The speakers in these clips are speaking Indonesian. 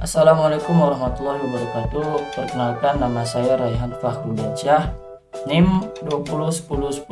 Assalamualaikum warahmatullahi wabarakatuh. Perkenalkan, nama saya Raihan Fakhrudiansyah, NIM 20101045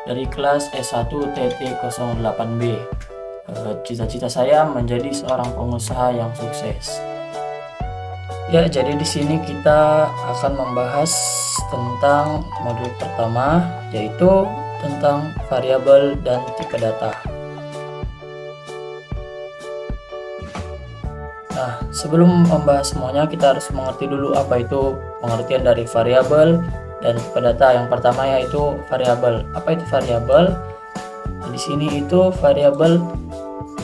dari kelas S1 TT08B. Cita-cita saya menjadi seorang pengusaha yang sukses. Ya, jadi di sini kita akan membahas tentang modul pertama, yaitu tentang variabel dan tipe data. Nah, sebelum membahas semuanya, kita harus mengerti dulu apa itu pengertian dari variabel dan tipe data. Yang pertama yaitu variabel. Apa itu variabel? Nah, di sini itu variabel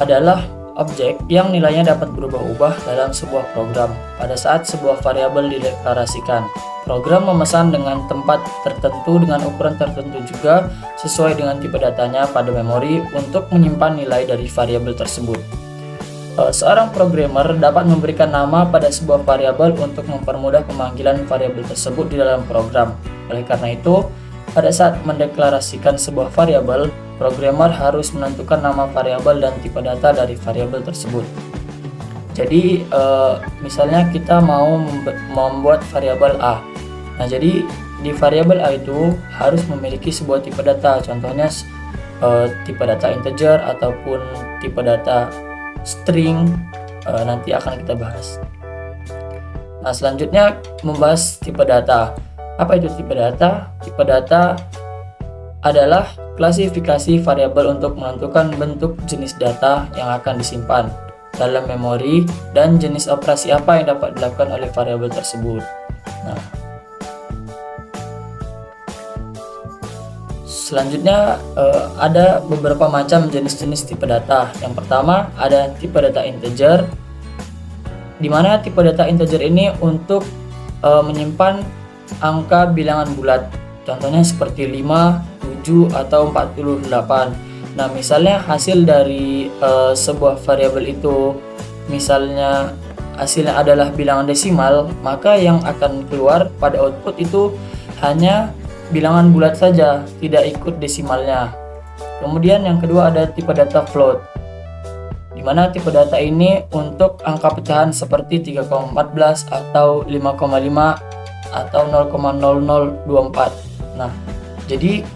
adalah objek yang nilainya dapat berubah-ubah dalam sebuah program. Pada saat sebuah variabel dideklarasikan, program memesan dengan tempat tertentu dengan ukuran tertentu juga sesuai dengan tipe datanya pada memori untuk menyimpan nilai dari variabel tersebut. Seorang programmer dapat memberikan nama pada sebuah variabel untuk mempermudah pemanggilan variabel tersebut di dalam program. Oleh karena itu, pada saat mendeklarasikan sebuah variabel, programmer harus menentukan nama variabel dan tipe data dari variabel tersebut. Jadi, misalnya kita mau membuat variabel A. Nah, jadi di variabel A itu harus memiliki sebuah tipe data. Contohnya tipe data integer ataupun tipe data string, nanti akan kita bahas. Nah, selanjutnya membahas tipe data. Apa itu tipe data? Tipe data adalah klasifikasi variabel untuk menentukan bentuk jenis data yang akan disimpan dalam memori dan jenis operasi apa yang dapat dilakukan oleh variabel tersebut. Nah, selanjutnya ada beberapa macam jenis-jenis tipe data. Yang pertama ada tipe data integer, di mana tipe data integer ini untuk menyimpan angka bilangan bulat. Contohnya seperti 5, 7, atau 48. Nah, misalnya hasil dari sebuah variabel itu misalnya hasilnya adalah bilangan desimal, maka yang akan keluar pada output itu hanya bilangan bulat saja, tidak ikut desimalnya. Kemudian yang kedua ada tipe data float, di mana tipe data ini untuk angka pecahan seperti 3,14 atau 5,5 atau 0,0024. Nah, jadi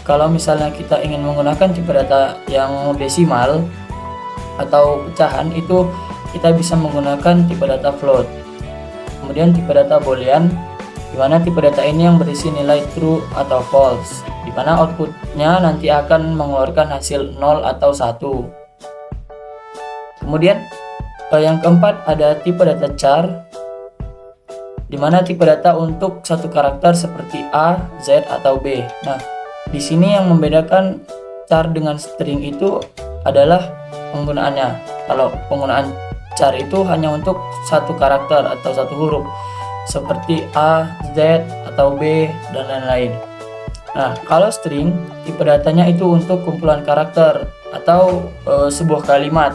kalau misalnya kita ingin menggunakan tipe data yang desimal atau pecahan, itu kita bisa menggunakan tipe data float. Kemudian tipe data boolean, di mana tipe data ini yang berisi nilai true atau false, di mana outputnya nanti akan mengeluarkan hasil 0 atau 1. Kemudian yang keempat ada tipe data char, di mana tipe data untuk satu karakter seperti A, Z, atau B. Nah, di sini yang membedakan char dengan string itu adalah penggunaannya. Kalau penggunaan char itu hanya untuk satu karakter atau satu huruf, seperti A, Z, atau B, dan lain-lain. Nah, kalau string, tipe datanya itu untuk kumpulan karakter atau sebuah kalimat,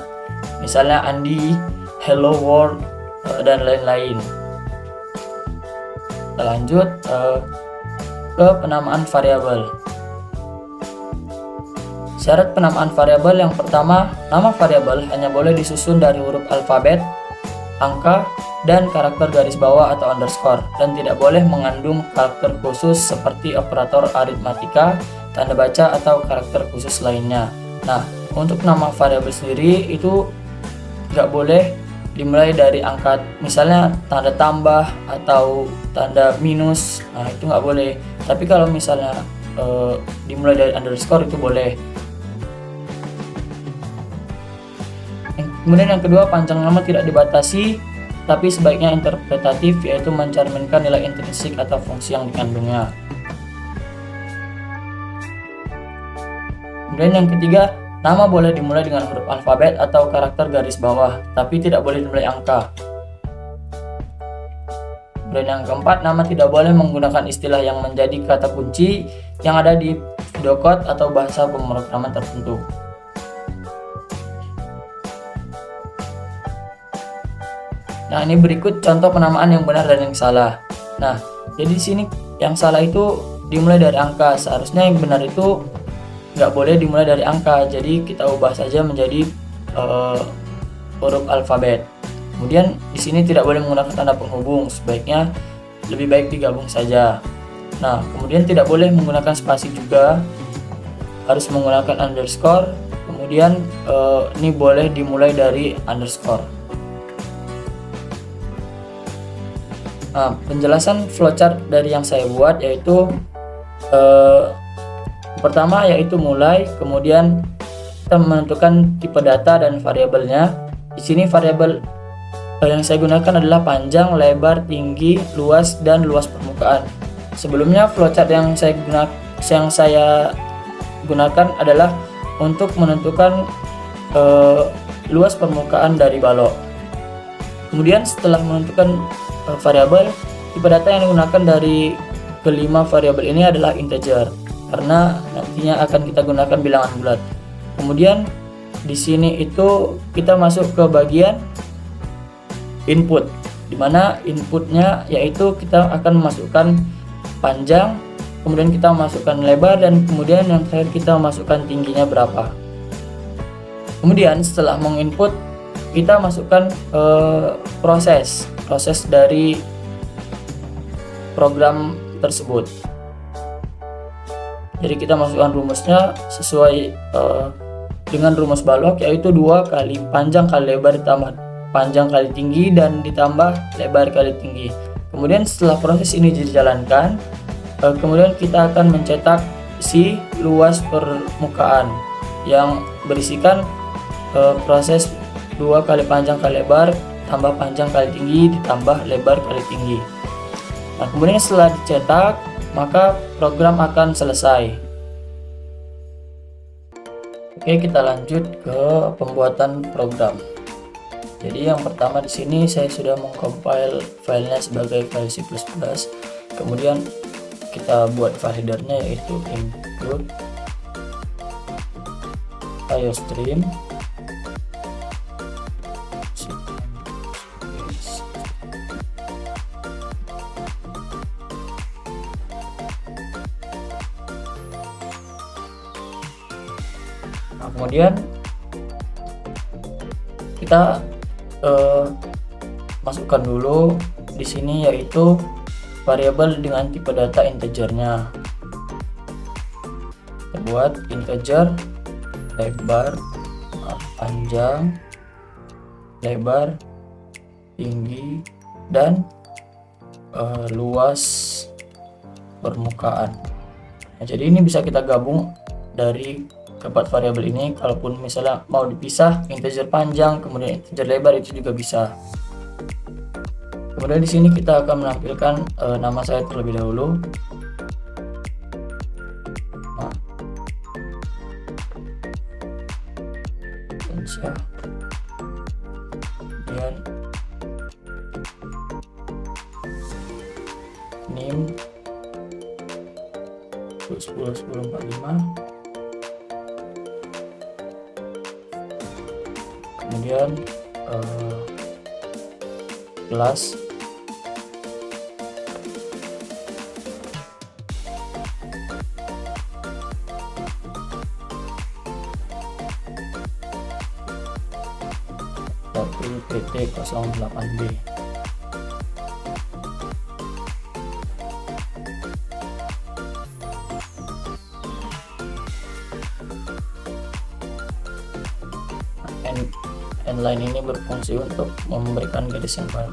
misalnya Andi, hello world, dan lain-lain. Kita lanjut ke penamaan variabel. Syarat penamaan variabel yang pertama, nama variabel hanya boleh disusun dari huruf alfabet, angka, dan karakter garis bawah atau underscore, dan tidak boleh mengandung karakter khusus seperti operator aritmatika, tanda baca, atau karakter khusus lainnya. Nah, untuk nama variabel sendiri itu nggak boleh dimulai dari angka, misalnya tanda tambah atau tanda minus. Nah, itu nggak boleh. Tapi kalau misalnya dimulai dari underscore itu boleh. Kemudian yang kedua, panjang nama tidak dibatasi, tapi sebaiknya interpretatif, yaitu mencerminkan nilai intrinsik atau fungsi yang dikandungnya. Kemudian yang ketiga, nama boleh dimulai dengan huruf alfabet atau karakter garis bawah, tapi tidak boleh dimulai angka. Kemudian yang keempat, nama tidak boleh menggunakan istilah yang menjadi kata kunci yang ada di pseudocode atau bahasa pemrograman tertentu. Nah, ini berikut contoh penamaan yang benar dan yang salah. Nah, jadi di sini yang salah itu dimulai dari angka. Seharusnya yang benar itu nggak boleh dimulai dari angka. Jadi kita ubah saja menjadi huruf alfabet. Kemudian di sini tidak boleh menggunakan tanda penghubung, sebaiknya lebih baik digabung saja. Nah, kemudian tidak boleh menggunakan spasi juga, harus menggunakan underscore. Kemudian ini boleh dimulai dari underscore. Nah, penjelasan flowchart dari yang saya buat yaitu pertama yaitu mulai, kemudian kita menentukan tipe data dan variabelnya. Di sini variabel yang saya gunakan adalah panjang, lebar, tinggi, luas, dan luas permukaan. Sebelumnya flowchart yang saya gunakan adalah untuk menentukan luas permukaan dari balok. Kemudian setelah menentukan variabel, tipe data yang digunakan dari kelima variabel ini adalah integer, karena nantinya akan kita gunakan bilangan bulat. Kemudian di sini itu kita masuk ke bagian input, dimana inputnya yaitu kita akan memasukkan panjang, kemudian kita masukkan lebar, dan kemudian yang terakhir kita masukkan tingginya berapa. Kemudian setelah menginput, kita masukkan proses dari program tersebut. Jadi kita masukkan rumusnya sesuai dengan rumus balok, yaitu 2 kali panjang kali lebar ditambah panjang kali tinggi dan ditambah lebar kali tinggi. Kemudian setelah proses ini dijalankan, kemudian kita akan mencetak si luas permukaan yang berisikan proses 2 kali panjang kali lebar tambah panjang kali tinggi ditambah lebar kali tinggi. Nah, kemudian setelah dicetak, maka program akan selesai. Oke, kita lanjut ke pembuatan program. Jadi yang pertama di sini saya sudah mengcompile filenya sebagai file C++. Kemudian kita buat validernya yaitu include iostream. Nah, kemudian kita masukkan dulu di sini yaitu variabel dengan tipe data integernya. Kita buat integer lebar, panjang, lebar, tinggi, dan luas permukaan. Nah, jadi ini bisa kita gabung dari keempat variabel ini. Kalaupun misalnya mau dipisah, integer panjang kemudian integer lebar, itu juga bisa. Kemudian di sini kita akan menampilkan nama saya terlebih dahulu. Nah, kemudian NIM 101045. Kemudian kelas PT08B. Line ini berfungsi untuk memberikan garis yang baru.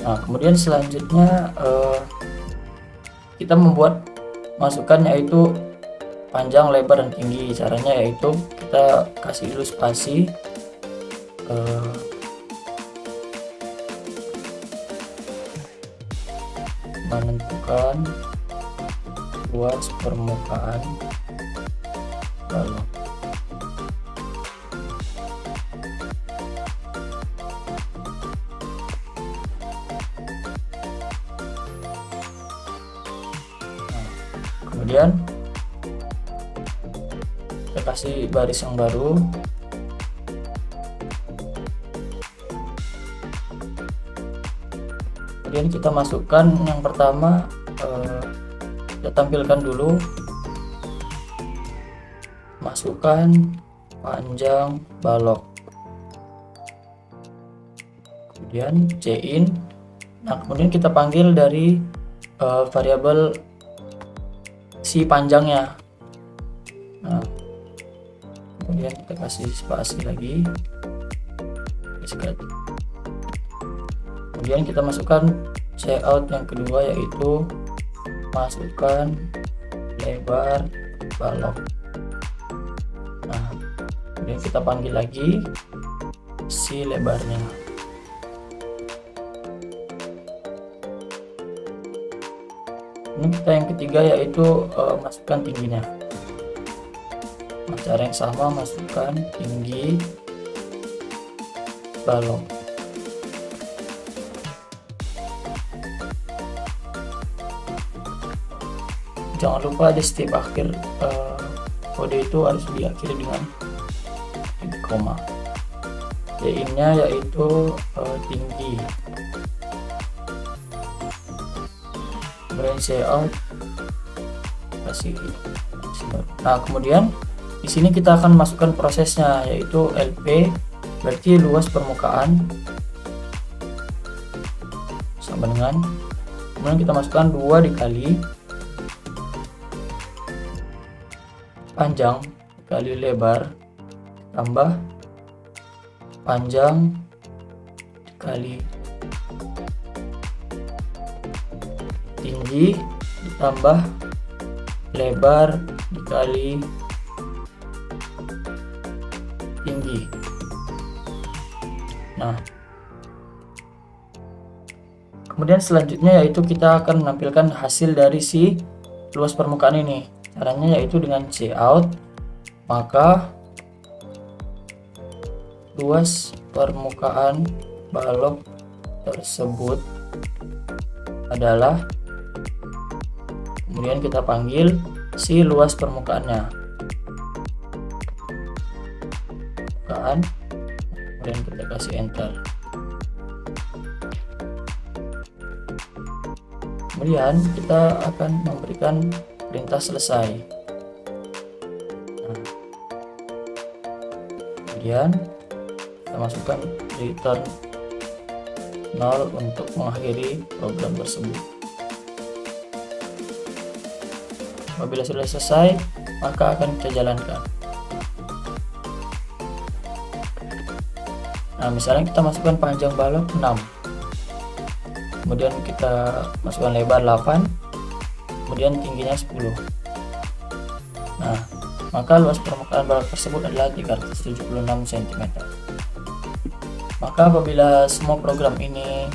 Nah, kemudian selanjutnya kita membuat masukan yaitu panjang, lebar, dan tinggi. Caranya yaitu kita kasih dulu spasi, menentukan luas permukaan balok. Nah, kemudian kita kasih baris yang baru. Kemudian kita masukkan yang pertama, kita tampilkan dulu masukkan panjang balok, kemudian cin. Nah, kemudian kita panggil dari variabel si panjangnya. Nah, kemudian kita kasih spasi lagi. Kemudian kita masukkan cout yang kedua, yaitu masukkan lebar balok. Nah, kemudian kita panggil lagi si lebarnya. Ini kita yang ketiga, yaitu masukkan tingginya. Nah, cara yang sama, masukkan tinggi balok. Jangan lupa di setiap akhir kode itu harus diakhiri dengan koma. Nya yaitu tinggi. Kemudian cout kasih. Nah, kemudian di sini kita akan masukkan prosesnya, yaitu LP, berarti luas permukaan sama dengan, kemudian kita masukkan 2 dikali panjang dikali lebar tambah panjang dikali tinggi ditambah lebar dikali tinggi. Nah, kemudian selanjutnya yaitu kita akan menampilkan hasil dari si luas permukaan ini. Caranya yaitu dengan cout, maka luas permukaan balok tersebut adalah, kemudian kita panggil si luas permukaannya, kemudian kita kasih enter. Kemudian kita akan memberikan perintah selesai. Nah, kemudian kita masukkan return 0 untuk mengakhiri program tersebut. Apabila sudah selesai, maka akan kita jalankan. Nah, misalnya kita masukkan panjang balok 6, kemudian kita masukkan lebar 8, kemudian tingginya 10. Nah, maka luas permukaan balok tersebut adalah 376 cm. Maka apabila semua program ini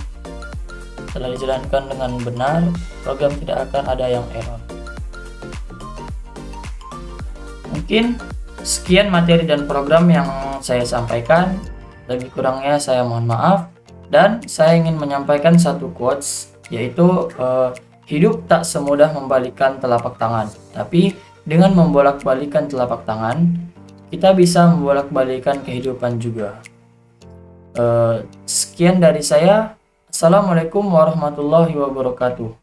telah dijalankan dengan benar, program tidak akan ada yang error. Mungkin sekian materi dan program yang saya sampaikan. Lebih kurangnya saya mohon maaf. Dan saya ingin menyampaikan satu quotes, yaitu hidup tak semudah membalikkan telapak tangan, tapi dengan membolak-balikan telapak tangan, kita bisa membolak-balikan kehidupan juga. Sekian dari saya. Assalamualaikum warahmatullahi wabarakatuh.